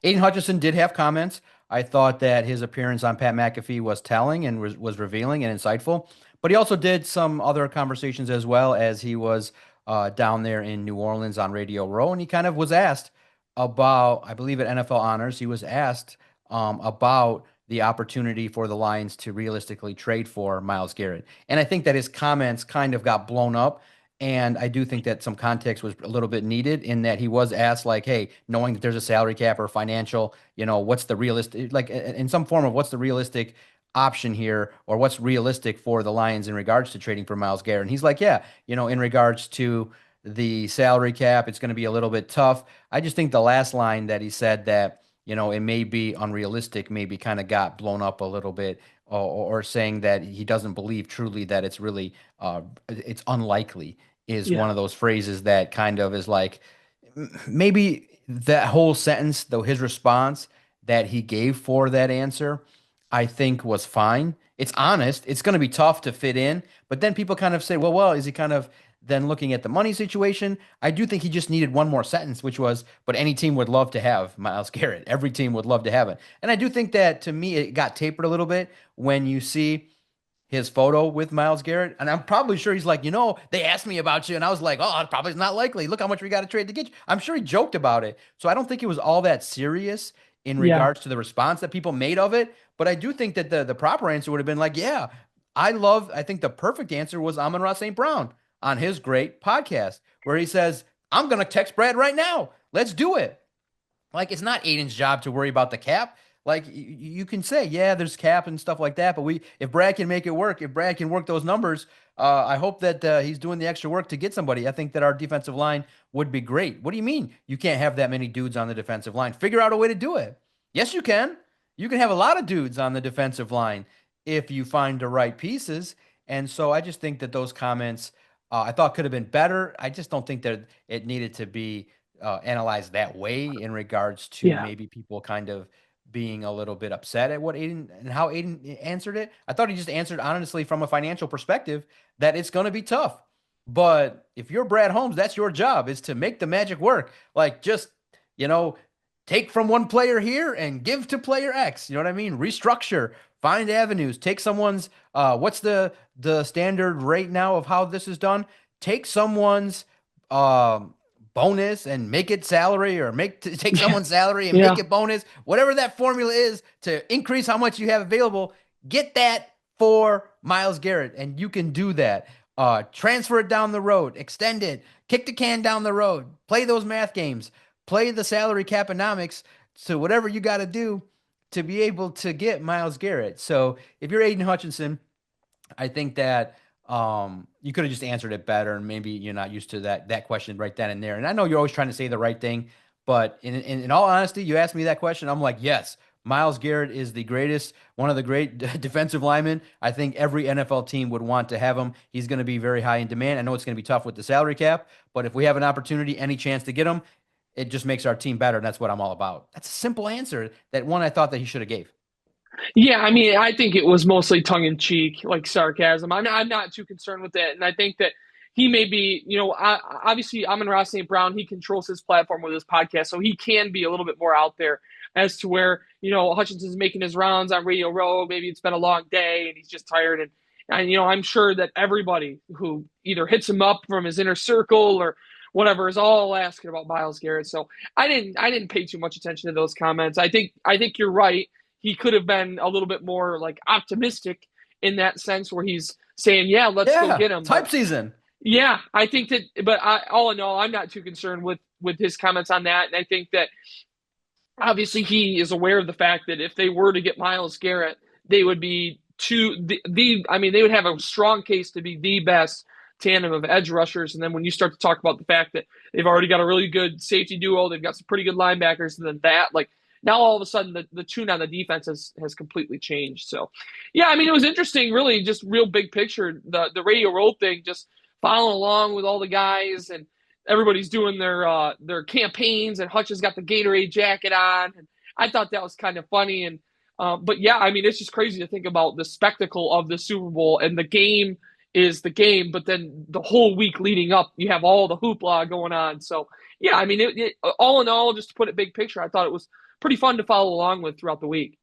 Aidan Hutchinson did have comments. I thought that his appearance on Pat McAfee was telling and was revealing and insightful. But he also did some other conversations as well as he was down there in New Orleans on Radio Row, and he kind of was asked about, I believe at NFL Honors, he was asked about the opportunity for the Lions to realistically trade for Myles Garrett. And I think that his comments kind of got blown up. And I do think that some context was a little bit needed in that he was asked, like, hey, knowing that there's a salary cap or financial, what's the realistic, like in some form of what's the realistic option here or what's realistic for the Lions in regards to trading for Myles Garrett? And he's like, yeah, in regards to the salary cap, it's going to be a little bit tough. I just think the last line that he said that, it may be unrealistic, maybe kind of got blown up a little bit, or saying that he doesn't believe truly that it's really, it's unlikely is Yeah. one of those phrases that kind of is like, maybe that whole sentence, though his response that he gave for that answer, I think was fine. It's honest. It's going to be tough to fit in, but then people kind of say, well, is he kind of then looking at the money situation? I do think he just needed one more sentence, which was, but any team would love to have Myles Garrett. Every team would love to have it. And I do think that to me, it got tapered a little bit when you see his photo with Myles Garrett. And I'm probably sure he's like, they asked me about you. And I was like, oh, it probably is not likely. Look how much we got to trade to get you. I'm sure he joked about it. So I don't think it was all that serious in Yeah. regards to the response that people made of it. But I do think that the proper answer would have been like, yeah, I think the perfect answer was Amon-Ra St. Brown on his great podcast, where he says, I'm going to text Brad right now. Let's do it. Like, it's not Aiden's job to worry about the cap. Like, you can say, yeah, there's cap and stuff like that, but if Brad can make it work, if Brad can work those numbers, I hope that he's doing the extra work to get somebody. I think that our defensive line would be great. What do you mean you can't have that many dudes on the defensive line? Figure out a way to do it. Yes, you can. You can have a lot of dudes on the defensive line if you find the right pieces. And so I just think that those comments, I thought could have been better. I just don't think that it needed to be analyzed that way in regards to Yeah. maybe people kind of being a little bit upset at what Aiden and how Aiden answered it. I thought he just answered honestly from a financial perspective that it's going to be tough. But if you're Brad Holmes, that's your job is to make the magic work. Like just, you know, take from one player here and give to player X. You know what I mean? Restructure, find avenues, take someone's what's the standard rate now of how this is done? Take someone's bonus and make it salary, or take someone's salary and make Yeah. it bonus, whatever that formula is to increase how much you have available. Get that for Myles Garrett, and you can do that. Transfer it down the road, extend it, kick the can down the road, play those math games, play the salary caponomics. So whatever you got to do to be able to get Myles Garrett. So if you're Aiden Hutchinson, I think that you could have just answered it better, and maybe you're not used to that question right then and there. And I know you're always trying to say the right thing, but in all honesty, you asked me that question, I'm like, yes, Myles Garrett is the greatest, one of the great defensive linemen. I think every NFL team would want to have him. He's going to be very high in demand. I know it's going to be tough with the salary cap, but if we have an opportunity, any chance to get him, it just makes our team better, and that's what I'm all about. That's a simple answer. That one I thought that he should have gave. Yeah, I mean, I think it was mostly tongue in cheek, like sarcasm. I'm not too concerned with it, and I think that he may be, obviously, Amon-Ra St. Brown, he controls his platform with his podcast, so he can be a little bit more out there as to where Hutchinson's making his rounds on Radio Row. Maybe it's been a long day and he's just tired, and I'm sure that everybody who either hits him up from his inner circle or whatever is all asking about Myles Garrett. So I didn't pay too much attention to those comments. I think you're right, he could have been a little bit more like optimistic in that sense where he's saying, yeah, let's go Yeah, get him. it's But hype season. yeah, I think that, but all in all, I'm not too concerned with his comments on that. And I think that obviously he is aware of the fact that if they were to get Myles Garrett, they would be I mean, they would have a strong case to be the best tandem of edge rushers. And then when you start to talk about the fact that they've already got a really good safety duo, they've got some pretty good linebackers, and then that, like, now all of a sudden the tune on the defense has completely changed. So yeah, I mean, it was interesting, really, just real big picture. The Radio Roll thing, just following along with all the guys, and everybody's doing their campaigns, and Hutch has got the Gatorade jacket on, and I thought that was kind of funny. And but yeah, I mean, it's just crazy to think about the spectacle of the Super Bowl, and the game is the game, but then the whole week leading up, you have all the hoopla going on. So yeah, I mean, all in all, just to put it big picture, I thought it was pretty fun to follow along with throughout the week.